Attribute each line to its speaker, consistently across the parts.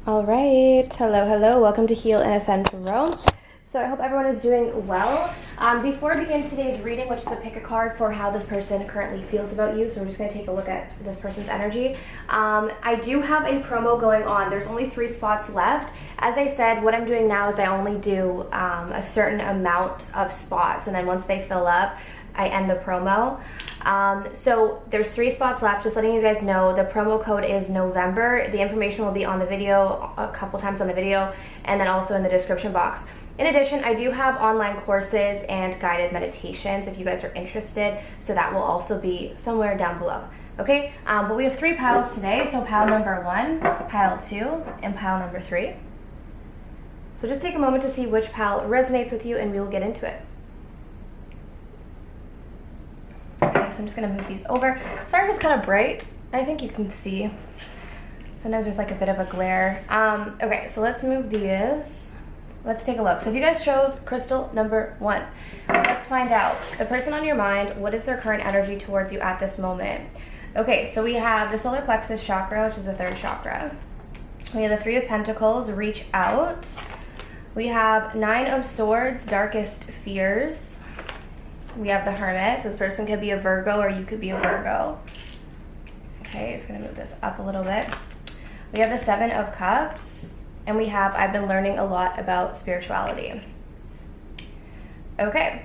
Speaker 1: All right, hello, welcome to Heal and Ascend Tarot. So I hope everyone is doing well. Before we begin today's reading, which is to pick a card for how this person currently feels about you, so we're just going to take a look at this person's energy. I do have a promo going on. There's only 3 spots left. As I said, what I'm doing now is I only do a certain amount of spots, and then once they fill up, I end the promo. So there's 3 spots left, just letting you guys know. The promo code is November. The information will be on the video, a couple times on the video, and then also in the description box. In addition, I do have online courses and guided meditations if you guys are interested, so that will also be somewhere down below. Okay, but we have 3 piles today, so pile number 1, pile 2, and pile number 3. So just take a moment to see which pile resonates with you and we will get into it. Okay, so I'm just gonna move these over. Sorry if it's kind of bright. I think you can see. Sometimes there's like a bit of a glare. Okay, so let's move these. Let's take a look. So if you guys chose crystal number 1, let's find out. The person on your mind, what is their current energy towards you at this moment? Okay, so we have the solar plexus chakra, which is the 3rd chakra. We have the 3 of Pentacles, reach out. We have 9 of Swords, darkest fears. We have the Hermit, so this person could be a Virgo or you could be a Virgo. Okay, just gonna move this up a little bit. We have the 7 of Cups, and we have, I've been learning a lot about spirituality. Okay.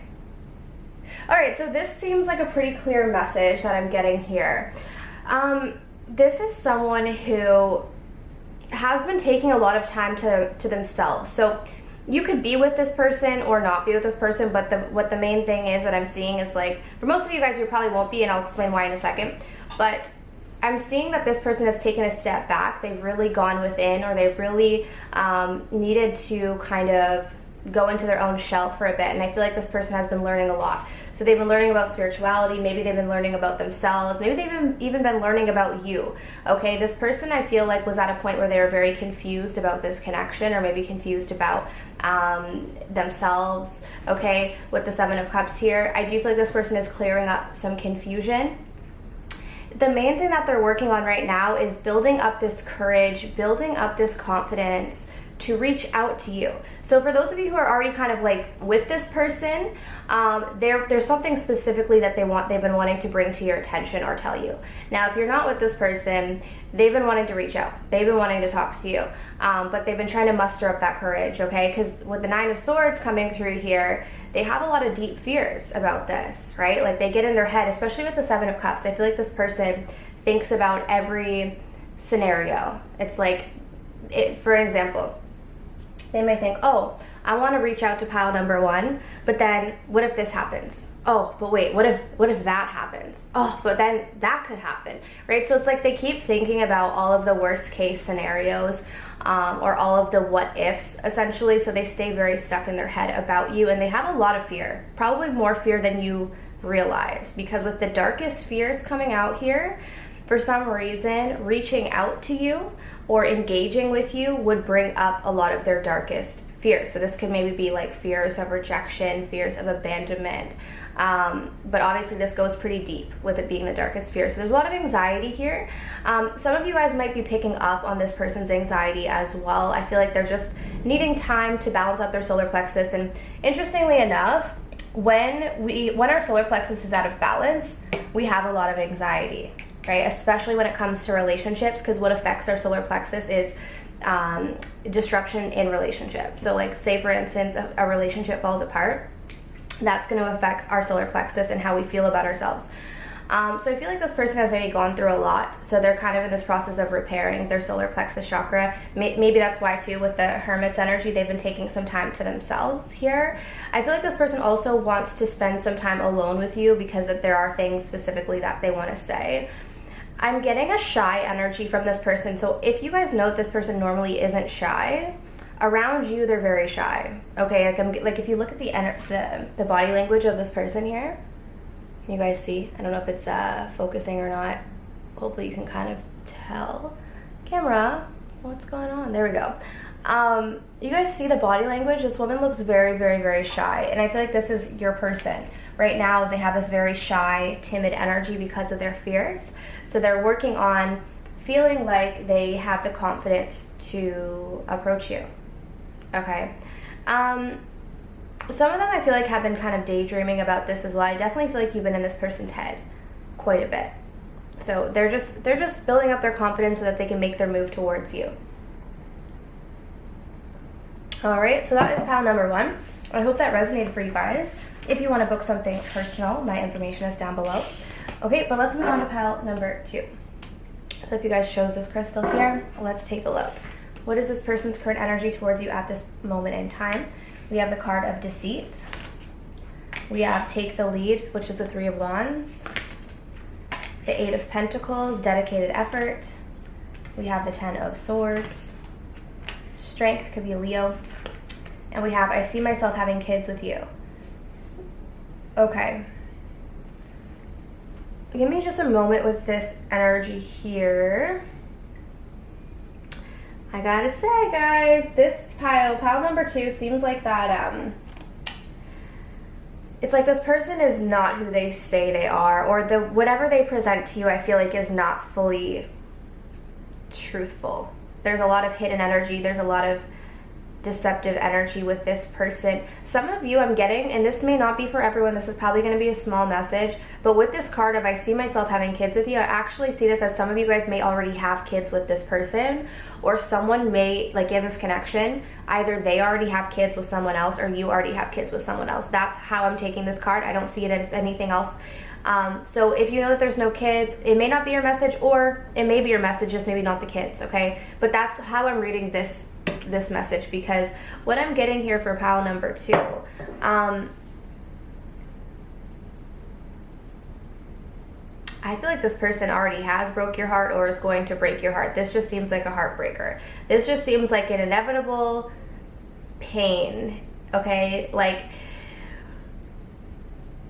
Speaker 1: All right, so this seems like a pretty clear message that I'm getting here. This is someone who has been taking a lot of time to themselves. So you could be with this person or not be with this person, but what the main thing is that I'm seeing is, like, for most of you guys, you probably won't be, and I'll explain why in a second, but I'm seeing that this person has taken a step back. They've really gone within, or they've really needed to kind of go into their own shell for a bit, and I feel like this person has been learning a lot. So they've been learning about spirituality, maybe they've been learning about themselves, maybe they've even been learning about you. Okay, this person, I feel like, was at a point where they were very confused about this connection, or maybe confused about themselves. Okay, with the 7 of Cups here, I do feel like this person is clearing up some confusion. The main thing that they're working on right now is building up this courage, building up this confidence to reach out to you. So for those of you who are already kind of like with this person, there's something specifically that they've been wanting to bring to your attention or tell you. Now, if you're not with this person, they've been wanting to reach out. They've been wanting to talk to you, but they've been trying to muster up that courage, okay? Because with the 9 of Swords coming through here, they have a lot of deep fears about this, right? Like, they get in their head, especially with the 7 of Cups. I feel like this person thinks about every scenario. It's like, for an example, they may think, oh, I want to reach out to pile number 1, but then what if this happens? Oh, but wait, what if that happens? Oh, but then that could happen, right? So it's like they keep thinking about all of the worst case scenarios, or all of the what ifs, essentially. So they stay very stuck in their head about you, and they have a lot of fear, probably more fear than you realize, because with the darkest fears coming out here, for some reason, reaching out to you or engaging with you would bring up a lot of their darkest fears. So this could maybe be like fears of rejection, fears of abandonment, but obviously this goes pretty deep with it being the darkest fear. So there's a lot of anxiety here. Some of you guys might be picking up on this person's anxiety as well. I feel like they're just needing time to balance out their solar plexus, and interestingly enough, when our solar plexus is out of balance, we have a lot of anxiety, right? Especially when it comes to relationships, because what affects our solar plexus is disruption in relationships. So, like, say for instance, a relationship falls apart, that's going to affect our solar plexus and how we feel about ourselves. So I feel like this person has maybe gone through a lot, so they're kind of in this process of repairing their solar plexus chakra. Maybe that's why too, with the Hermit's energy, they've been taking some time to themselves here. I feel like this person also wants to spend some time alone with you, because there are things specifically that they want to say. I'm getting a shy energy from this person. So if you guys know that this person normally isn't shy, around you they're very shy. Okay, like if you look at the body language of this person here, you guys see, I don't know if it's focusing or not. Hopefully you can kind of tell. Camera, what's going on? There we go. You guys see the body language? This woman looks very, very, very shy, and I feel like this is your person. Right now they have this very shy, timid energy because of their fears. So they're working on feeling like they have the confidence to approach you. Okay. Some of them I feel like have been kind of daydreaming about this as well. I definitely feel like you've been in this person's head quite a bit. So they're just building up their confidence so that they can make their move towards you. Alright, so that is pile number 1. I hope that resonated for you guys. If you want to book something personal, my information is down below. Okay, but let's move on to pile number 2. So if you guys chose this crystal here, let's take a look. What is this person's current energy towards you at this moment in time? We have the card of Deceit. We have Take the Lead, which is the 3 of Wands. The 8 of Pentacles, Dedicated Effort. We have the 10 of Swords. Strength, could be Leo. And we have, I see myself having kids with you. Okay. Give me just a moment with this energy here. I gotta say, guys, this pile number 2, seems like that, it's like this person is not who they say they are, or whatever they present to you, I feel like is not fully truthful. There's a lot of hidden energy, there's a lot of deceptive energy with this person. Some of you I'm getting, and this may not be for everyone, this is probably going to be a small message, but with this card of I see myself having kids with you, I actually see this as some of you guys may already have kids with this person, or someone may, like in this connection, either they already have kids with someone else or you already have kids with someone else. That's how I'm taking this card. I don't see it as anything else. So if you know that there's no kids, it may not be your message, or it may be your message, just maybe not the kids, okay? But that's how I'm reading this message, because what I'm getting here for pile number 2, I feel like this person already has broke your heart or is going to break your heart. This just seems like a heartbreaker. This just seems like an inevitable pain, okay? Like,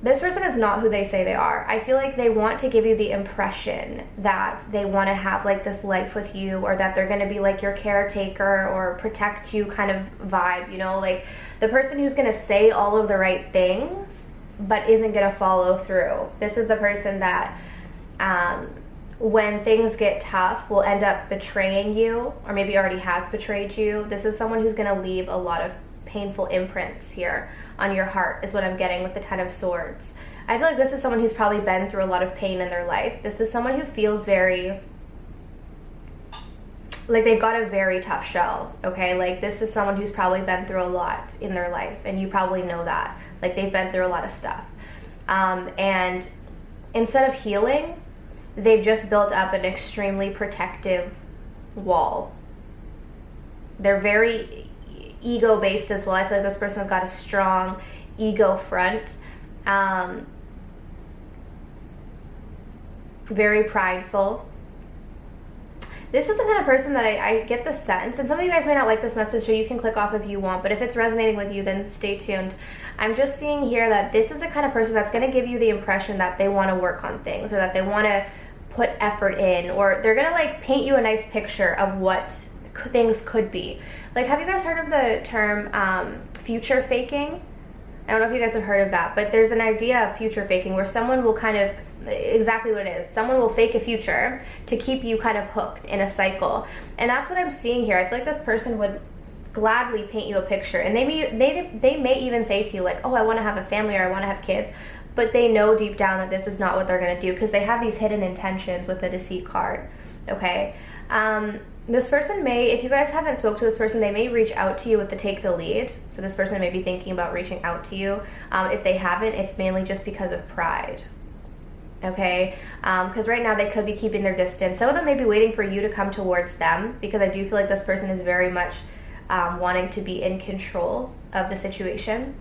Speaker 1: this person is not who they say they are. I feel like they want to give you the impression that they want to have like this life with you, or that they're going to be like your caretaker or protect you kind of vibe, you know, like the person who's going to say all of the right things but isn't going to follow through. This is the person that when things get tough will end up betraying you, or maybe already has betrayed you. This is someone who's going to leave a lot of painful imprints here on your heart, is what I'm getting with the 10 of Swords. I feel like this is someone who's probably been through a lot of pain in their life. This is someone who feels very like they've got a very tough shell, okay? Like this is someone who's probably been through a lot in their life, and you probably know that. Like they've been through a lot of stuff. And instead of healing, they've just built up an extremely protective wall. They're very ego-based as well. I feel like this person's got a strong ego front. Very prideful. This is the kind of person that I get the sense, and some of you guys may not like this message, so you can click off if you want, but if it's resonating with you, then stay tuned. I'm just seeing here that this is the kind of person that's going to give you the impression that they want to work on things, or that they want to put effort in, or they're going to like paint you a nice picture of what things could be. Like, have you guys heard of the term future faking? I don't know if you guys have heard of that, but there's an idea of future faking where someone will kind of, exactly what it is, someone will fake a future to keep you kind of hooked in a cycle. And that's what I'm seeing here. I feel like this person would gladly paint you a picture, and they may even say to you like, oh, I want to have a family, or I want to have kids, but they know deep down that this is not what they're going to do, because they have these hidden intentions with the Deceit card, okay? This person may, if you guys haven't spoke to this person, they may reach out to you with the Take the Lead. So this person may be thinking about reaching out to you. If they haven't, it's mainly just because of pride. Okay? Because right now they could be keeping their distance. Some of them may be waiting for you to come towards them, because I do feel like this person is very much wanting to be in control of the situation.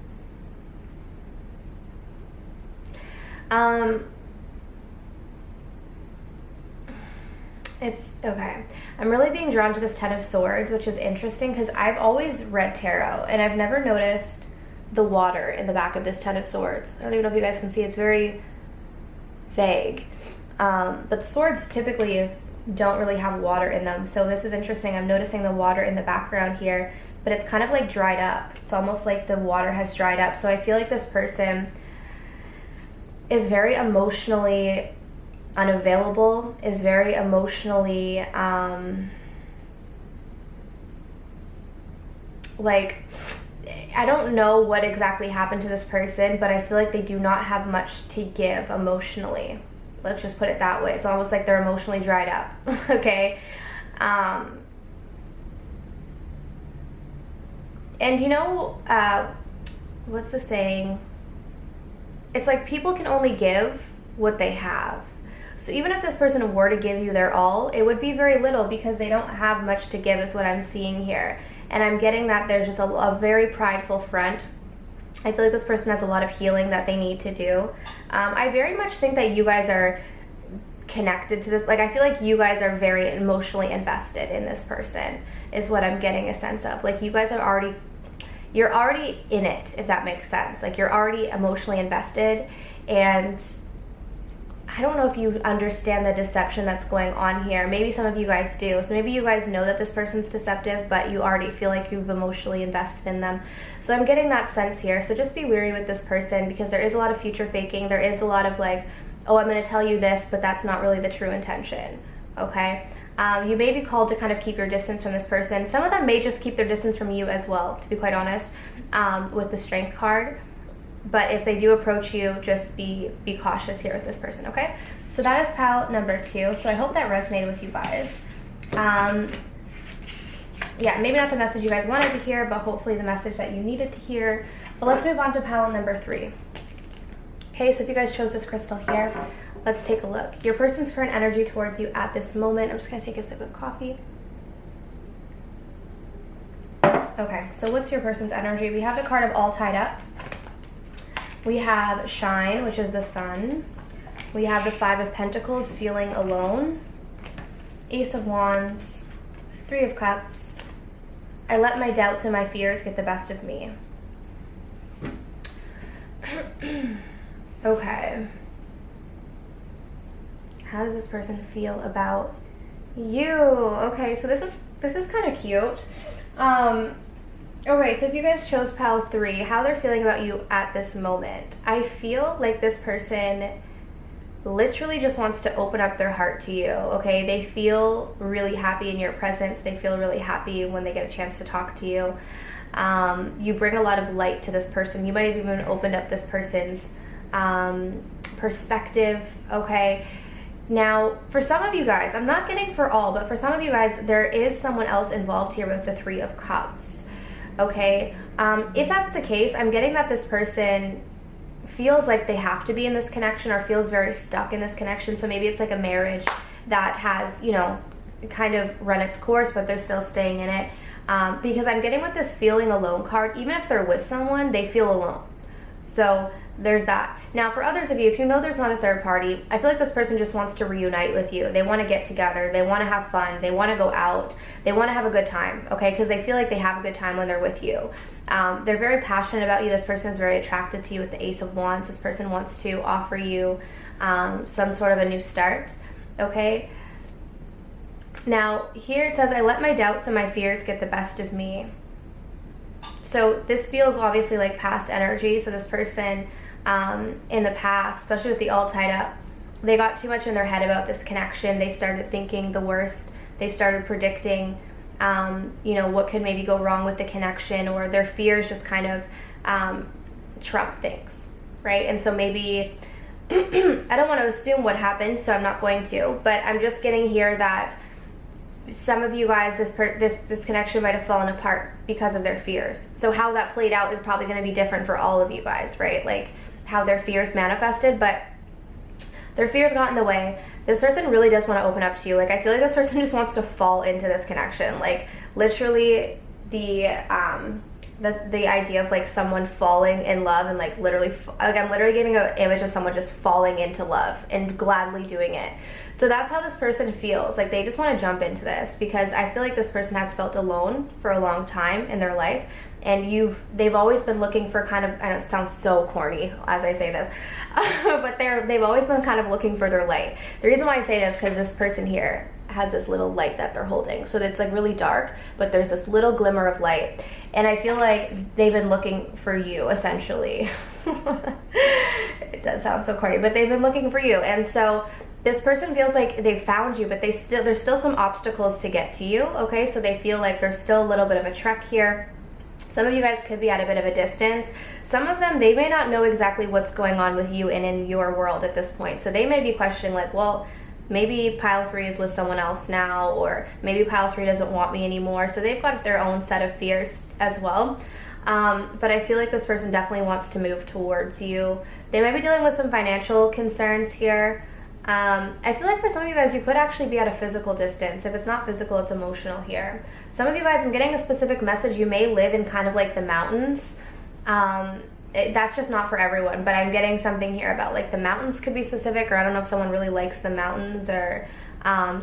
Speaker 1: It's okay. I'm really being drawn to this 10 of Swords, which is interesting because I've always read tarot and I've never noticed the water in the back of this 10 of Swords. I don't even know if you guys can see, it's very vague. But the swords typically don't really have water in them. So this is interesting. I'm noticing the water in the background here, but it's kind of like dried up. It's almost like the water has dried up. So I feel like this person is very emotionally unavailable, is very emotionally, like, I don't know what exactly happened to this person, but I feel like they do not have much to give emotionally. Let's just put it that way. It's almost like they're emotionally dried up, okay? And you know, what's the saying? It's like people can only give what they have. So even if this person were to give you their all, it would be very little because they don't have much to give is what I'm seeing here. And I'm getting that there's just a very prideful front. I feel like this person has a lot of healing that they need to do. I very much think that you guys are connected to this. Like, I feel like you guys are very emotionally invested in this person is what I'm getting a sense of. Like, you guys are you're already in it, if that makes sense. Like, you're already emotionally invested, and I don't know if you understand the deception that's going on here. Maybe some of you guys do. So maybe you guys know that this person's deceptive, but you already feel like you've emotionally invested in them. So I'm getting that sense here. So just be wary with this person, because there is a lot of future faking. There is a lot of like, oh, I'm going to tell you this, but that's not really the true intention, okay? You may be called to kind of keep your distance from this person. Some of them may just keep their distance from you as well, to be quite honest, with the Strength card. But if they do approach you, just be cautious here with this person, okay? So that is pile number 2. So I hope that resonated with you guys. Yeah, maybe not the message you guys wanted to hear, but hopefully the message that you needed to hear. But let's move on to pile number 3. Okay, so if you guys chose this crystal here, let's take a look. Your person's current energy towards you at this moment. I'm just going to take a sip of coffee. Okay, so what's your person's energy? We have the card of All Tied Up. We have Shine, which is the sun. We have the 5 of Pentacles, feeling alone. Ace of Wands, 3 of Cups. I let my doubts and my fears get the best of me. Okay. How does this person feel about you? Okay, so this is kind of cute. Okay, so if you guys chose pile 3, how they're feeling about you at this moment. I feel like this person literally just wants to open up their heart to you, okay? They feel really happy in your presence. They feel really happy when they get a chance to talk to you. You bring a lot of light to this person. You might have even opened up this person's perspective, okay? Now, for some of you guys, I'm not getting for all, but for some of you guys, there is someone else involved here with the 3 of Cups. Okay, if that's the case, I'm getting that this person feels like they have to be in this connection or feels very stuck in this connection. So maybe it's like a marriage that has, you know, kind of run its course, but they're still staying in it. Because I'm getting with this feeling alone card, even if they're with someone, they feel alone. So there's that. Now, for others of you, if you know there's not a third party, I feel like this person just wants to reunite with you. They want to get together. They want to have fun. They want to go out. They want to have a good time, okay? Because they feel like they have a good time when they're with you. They're very passionate about you. This person is very attracted to you with the Ace of Wands. This person wants to offer you some sort of a new start, okay? Now, here it says, I let my doubts and my fears get the best of me. So this feels obviously like past energy. So this person in the past, especially with the All Tied Up, they got too much in their head about this connection. They started thinking the worst. They started predicting, you know, what could maybe go wrong with the connection, or their fears just kind of trump things, right? And so maybe, I don't want to assume what happened, so I'm not going to, but I'm just getting here that some of you guys, this connection might have fallen apart because of their fears. So how that played out is probably going to be different for all of you guys, right? Like how their fears manifested, but their fears got in the way. This person really does want to open up to you. Like, I feel like this person just wants to fall into this connection. Like, literally the idea of like someone falling in love and like literally, like I'm literally getting an image of someone just falling into love and gladly doing it. So that's how this person feels. Like, they just want to jump into this, because I feel like this person has felt alone for a long time in their life, and they've always been looking for kind of, I know it sounds so corny as I say this, but they've always been kind of looking for their light. The reason why I say this is because this person here has this little light that they're holding. So it's like really dark, but there's this little glimmer of light. And I feel like they've been looking for you, essentially. It does sound so corny, but they've been looking for you. And so this person feels like they found you, but there's still some obstacles to get to you, okay? So they feel like there's still a little bit of a trek here. Some of you guys could be at a bit of a distance. Some of them, they may not know exactly what's going on with you and in your world at this point. So they may be questioning like, well, maybe pile 3 is with someone else now, or maybe pile 3 doesn't want me anymore. So they've got their own set of fears as well. But I feel like this person definitely wants to move towards you. They might be dealing with some financial concerns here. I feel like for some of you guys, you could actually be at a physical distance. If it's not physical, it's emotional here. Some of you guys, I'm getting a specific message. You may live in kind of like the mountains. That's just not for everyone, but I'm getting something here about like the mountains could be specific, or I don't know if someone really likes the mountains, or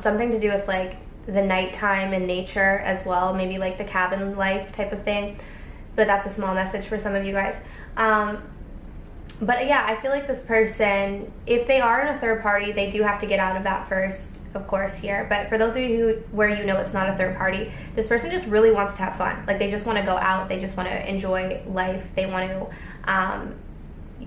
Speaker 1: something to do with like the nighttime and nature as well. Maybe like the cabin life type of thing. But that's a small message for some of you guys. But yeah, I feel like this person, if they are in a third party, they do have to get out of that first, of course, here. But for those of you where you know it's not a third party, this person just really wants to have fun. Like they just want to go out, they just want to enjoy life, they want to,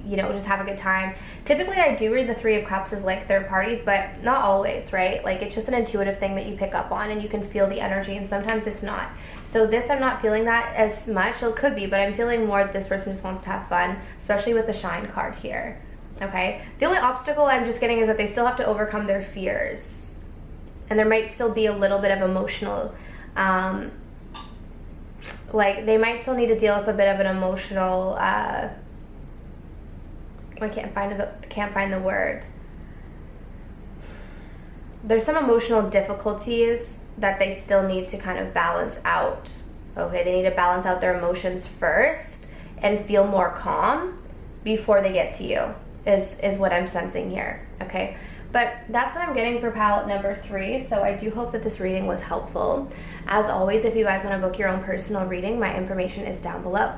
Speaker 1: you know, just have a good time. Typically, I do read the 3 of Cups as like third parties, but not always, right? Like it's just an intuitive thing that you pick up on and you can feel the energy, and sometimes it's not. So this, I'm not feeling that as much. It could be, but I'm feeling more that this person just wants to have fun, especially with the Shine card here, okay? The only obstacle I'm just getting is that they still have to overcome their fears. And there might still be a little bit of emotional, like they might still need to deal with a bit of an emotional, I can't find the word. There's some emotional difficulties that they still need to kind of balance out. Okay, they need to balance out their emotions first and feel more calm before they get to you, is what I'm sensing here, okay? But that's what I'm getting for palette number 3, so I do hope that this reading was helpful. As always, if you guys want to book your own personal reading, my information is down below.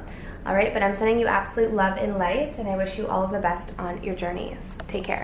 Speaker 1: All right, but I'm sending you absolute love and light, and I wish you all of the best on your journeys. Take care.